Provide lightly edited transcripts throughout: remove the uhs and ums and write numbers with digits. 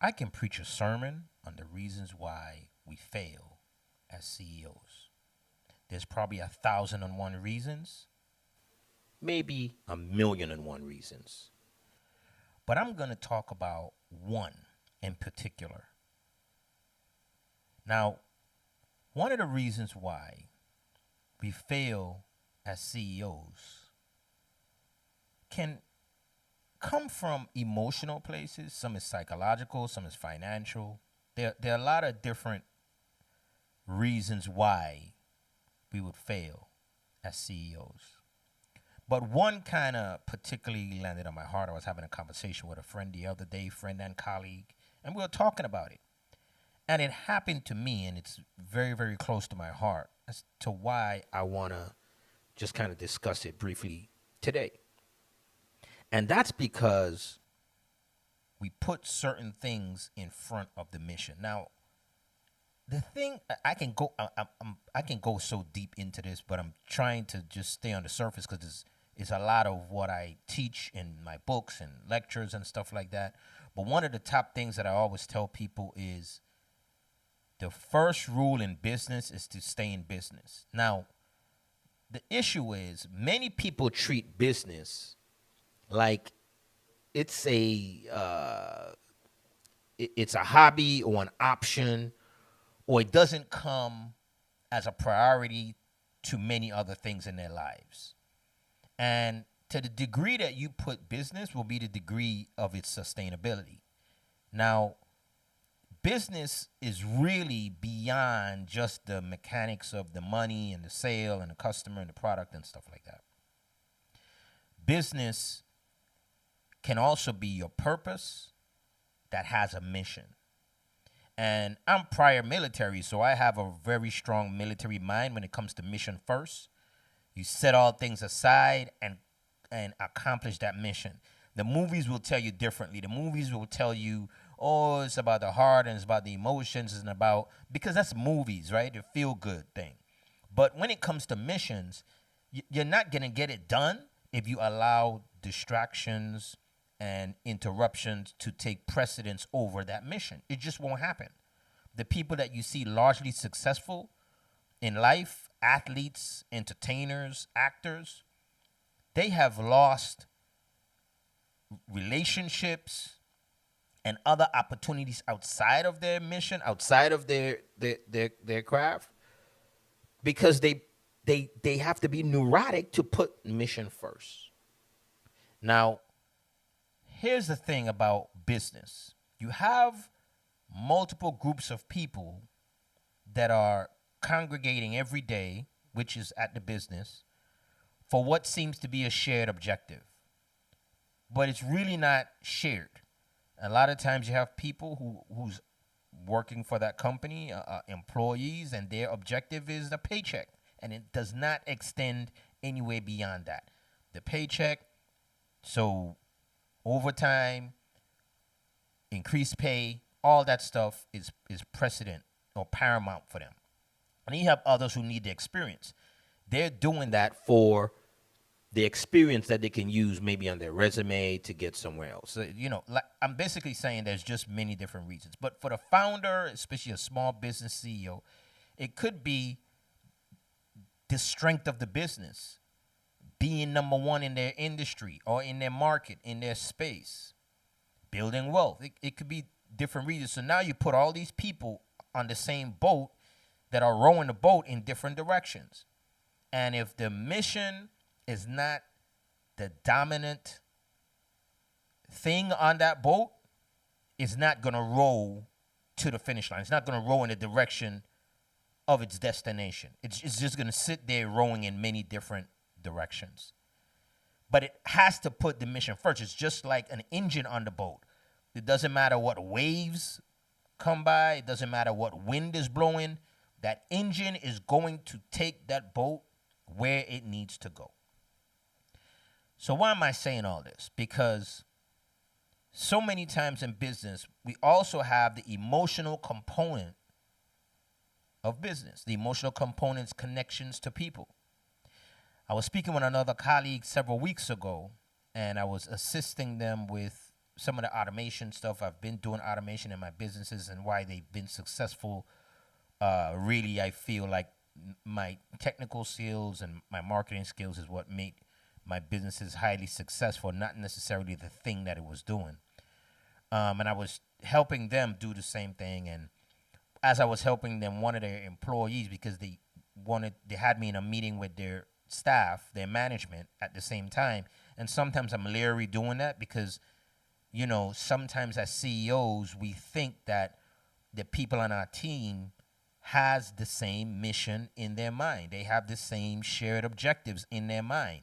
I can preach a sermon on the reasons why we fail as CEOs. There's probably 1,001 reasons, maybe 1,000,001 reasons. But I'm going to talk about one in particular. Now, one of the reasons why we fail as CEOs can come from emotional places. Some is psychological, some is financial. There are a lot of different reasons why we would fail as CEOs. But one kind of particularly landed on my heart. I was having a conversation with a friend the other day, friend and colleague, and we were talking about it. And it happened to me, and it's very, very close to my heart as to why I want to just kind of discuss it briefly today. And that's because we put certain things in front of the mission. Now, the thing I can go so deep into this, but I'm trying to just stay on the surface because it's a lot of what I teach in my books and lectures and stuff like that. But one of the top things that I always tell people is the first rule in business is to stay in business. Now, the issue is many people treat business like it's it's a hobby or an option, or it doesn't come as a priority to many other things in their lives. And to the degree that you put business will be the degree of its sustainability. Now, business is really beyond just the mechanics of the money and the sale and the customer and the product and stuff like that. Business can also be your purpose that has a mission. And I'm prior military, so I have a very strong military mind when it comes to mission first. You set all things aside and accomplish that mission. The movies will tell you differently. The movies will tell you, oh, it's about the heart and it's about the emotions and about, because that's movies, right? The feel good thing. But when it comes to missions, you're not going to get it done if you allow distractions and interruptions to take precedence over that mission. It just won't happen. The people that you see largely successful in life, athletes, entertainers, actors, they have lost relationships and other opportunities outside of their mission, outside of their craft, because they have to be neurotic to put mission first. Now, here's the thing about business. You have multiple groups of people that are congregating every day, which is at the business, for what seems to be a shared objective. But it's really not shared. A lot of times you have people who's working for that company, employees, and their objective is the paycheck. And it does not extend anywhere beyond that. The paycheck, so overtime, increased pay, all that stuff is precedent or paramount for them. And then you have others who need the experience. They're doing that for the experience that they can use maybe on their resume to get somewhere else. So, like I'm basically saying there's just many different reasons. But for the founder, especially a small business CEO, it could be the strength of the business, being number one in their industry or in their market, in their space, building wealth. It could be different reasons. So now you put all these people on the same boat that are rowing the boat in different directions. And if the mission is not the dominant thing on that boat, it's not going to row to the finish line. It's not going to row in the direction of its destination. It's just going to sit there rowing in many different directions. But it has to put the mission first. It's just like an engine on the boat. It doesn't matter what waves come by. It doesn't matter what wind is blowing. That engine is going to take that boat where it needs to go. So why am I saying all this? Because so many times in business, we also have the emotional component of business, the emotional component's connections to people. I was speaking with another colleague several weeks ago, and I was assisting them with some of the automation stuff. I've been doing automation in my businesses and why they've been successful. Really, I feel like my technical skills and my marketing skills is what made my businesses highly successful, not necessarily the thing that it was doing. And I was helping them do the same thing. And as I was helping them, one of their employees, because they had me in a meeting with their staff, their management at the same time. And sometimes I'm leery doing that because, sometimes as CEOs, we think that the people on our team has the same mission in their mind. They have the same shared objectives in their mind.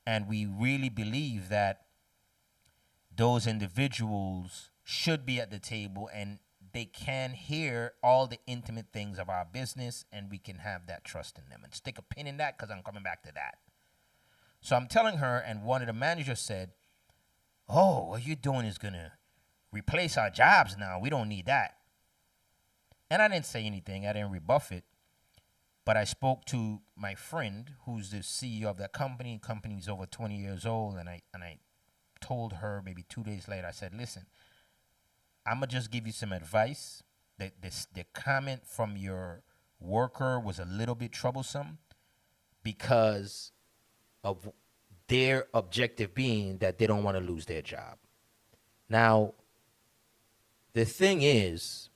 And we really believe that those individuals should be at the table and they can hear all the intimate things of our business, and we can have that trust in them. And stick a pin in that because I'm coming back to that. So I'm telling her, and one of the managers said, "Oh, what you're doing is going to replace our jobs now. We don't need that." And I didn't say anything. I didn't rebuff it. But I spoke to my friend, who's the CEO of that company. The company's over 20 years old. And I told her maybe 2 days later, I said, "Listen, I'm going to just give you some advice. The comment from your worker was a little bit troublesome because of their objective being that they don't want to lose their job." Now, the thing is,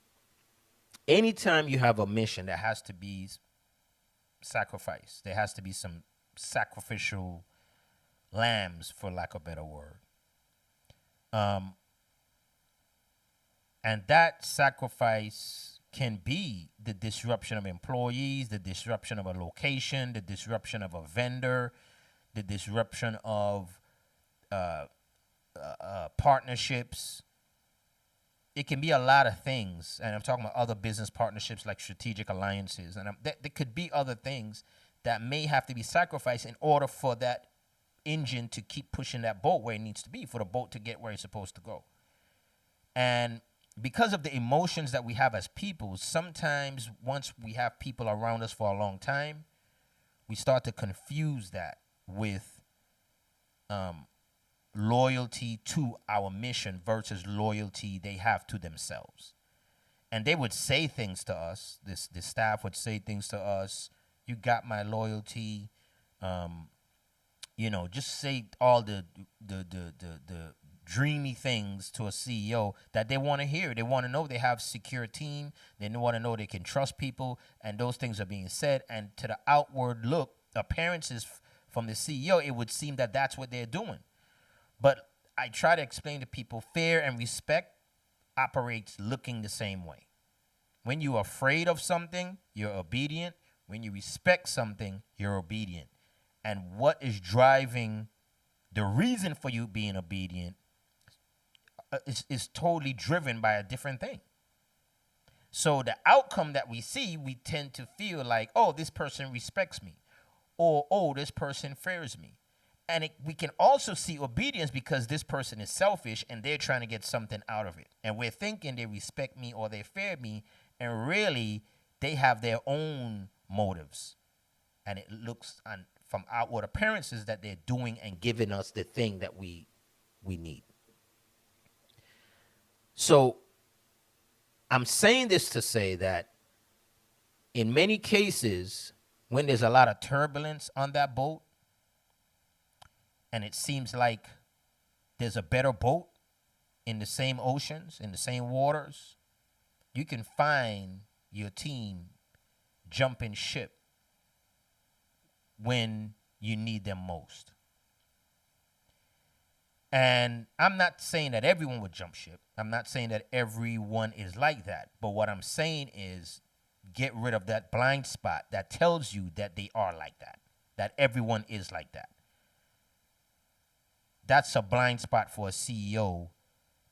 anytime you have a mission, there has to be sacrifice. There has to be some sacrificial lambs, for lack of a better word. And that sacrifice can be the disruption of employees, the disruption of a location, the disruption of a vendor, the disruption of partnerships. It can be a lot of things. And I'm talking about other business partnerships like strategic alliances. And there could be other things that may have to be sacrificed in order for that engine to keep pushing that boat where it needs to be, for the boat to get where it's supposed to go. And because of the emotions that we have as people, sometimes once we have people around us for a long time, we start to confuse that with loyalty to our mission versus loyalty they have to themselves. And they would say things to us. The staff would say things to us. "You got my loyalty." Just say all the dreamy things to a CEO that they want to hear. They want to know they have a secure team. They want to know they can trust people, and those things are being said. And to the outward look, appearances from the CEO, it would seem that that's what they're doing. But I try to explain to people, fear and respect operates looking the same way. When you're afraid of something, you're obedient. When you respect something, you're obedient. And what is driving the reason for you being obedient is totally driven by a different thing. So the outcome that we see, we tend to feel like, "Oh, this person respects me," or "Oh, this person fears me." And we can also see obedience because this person is selfish and they're trying to get something out of it. And we're thinking they respect me or they fear me, and really they have their own motives. And it looks from outward appearances that they're doing and giving us the thing that we need. So I'm saying this to say that in many cases, when there's a lot of turbulence on that boat, and it seems like there's a better boat in the same oceans, in the same waters, you can find your team jumping ship when you need them most. And I'm not saying that everyone would jump ship. I'm not saying that everyone is like that. But what I'm saying is get rid of that blind spot that tells you that they are like that everyone is like that. That's a blind spot for a CEO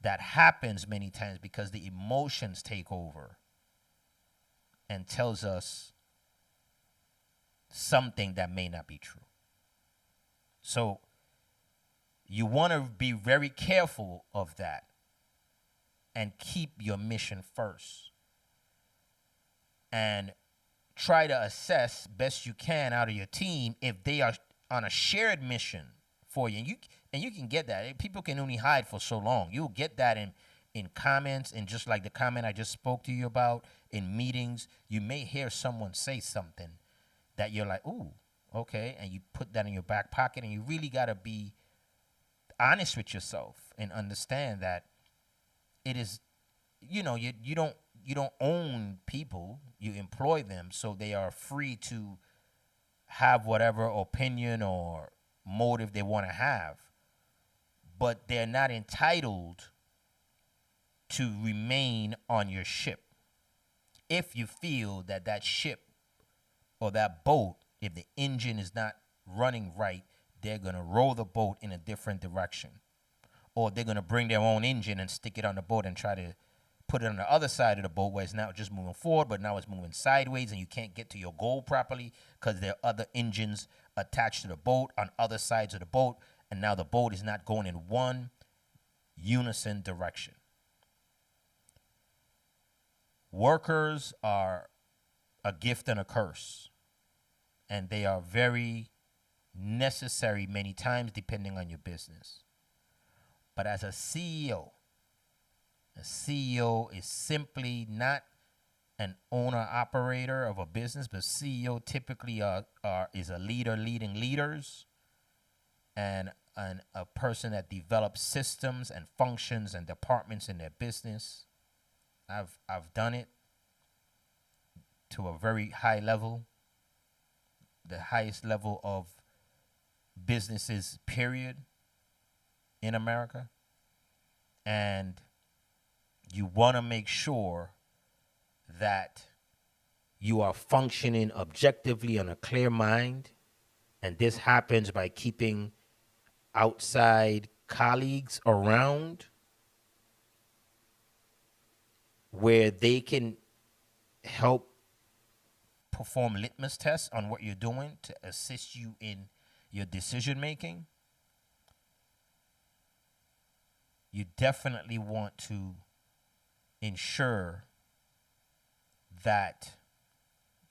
that happens many times because the emotions take over and tells us something that may not be true. So you want to be very careful of that and keep your mission first. And try to assess best you can out of your team if they are on a shared mission for you. And And you can get that. People can only hide for so long. You'll get that in comments, and just like the comment I just spoke to you about in meetings, you may hear someone say something that you're like, ooh, okay, and you put that in your back pocket, and you really got to be honest with yourself and understand that it is, you don't own people, you employ them, so they are free to have whatever opinion or motive they want to have, but they're not entitled to remain on your ship. If you feel that that ship or that boat, if the engine is not running right, they're going to row the boat in a different direction. Or they're going to bring their own engine and stick it on the boat and try to put it on the other side of the boat where it's not just moving forward, but now it's moving sideways and you can't get to your goal properly because there are other engines attached to the boat on other sides of the boat. And now the boat is not going in one unison direction. Workers are a gift and a curse, and they are very necessary many times depending on your business. But as a CEO is simply not an owner operator of a business, but CEO typically is a leader leading leaders, and a person that develops systems and functions and departments in their business. I've done it to a very high level, the highest level of businesses, period, in America. And you want to make sure that you are functioning objectively on a clear mind. And this happens by keeping outside colleagues around where they can help perform litmus tests on what you're doing to assist you in your decision making. You definitely want to ensure that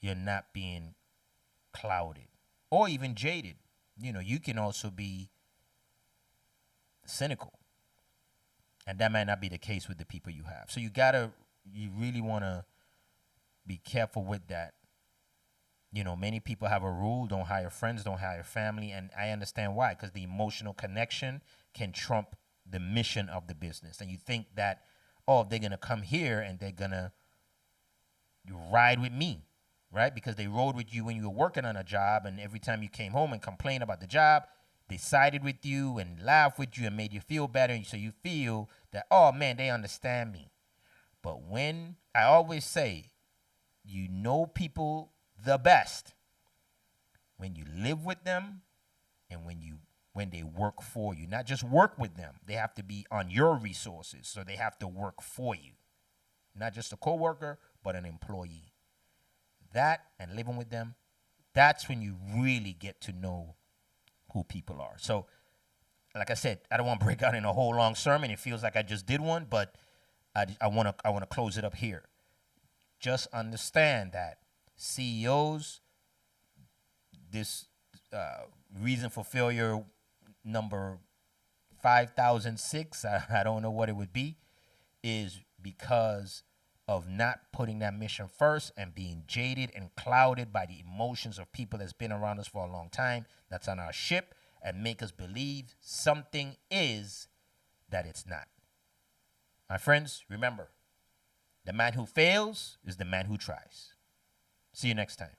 you're not being clouded or even jaded. You can also be cynical, and that might not be the case with the people you have. So you really want to be careful with that. Many people have a rule: don't hire friends, don't hire family. And I understand why, because the emotional connection can trump the mission of the business. And you think that, oh, they're going to come here and they're going to ride with me, right? Because they rode with you when you were working on a job, and every time you came home and complained about the job, they sided with you and laughed with you and made you feel better. And so you feel that, oh man, they understand me. But when I always say, you know people the best when you live with them and when they work for you. Not just work with them. They have to be on your resources, so they have to work for you. Not just a coworker, but an employee. That and living with them, that's when you really get to know who people are. So, like I said, I don't want to break out in a whole long sermon. It feels like I just did one, but I want to close it up here. Just understand that CEOs, this reason for failure number 5006, I don't know what it would be, is because of not putting that mission first and being jaded and clouded by the emotions of people that's been around us for a long time, that's on our ship, and make us believe something is that it's not. My friends, remember, the man who fails is the man who tries. See you next time.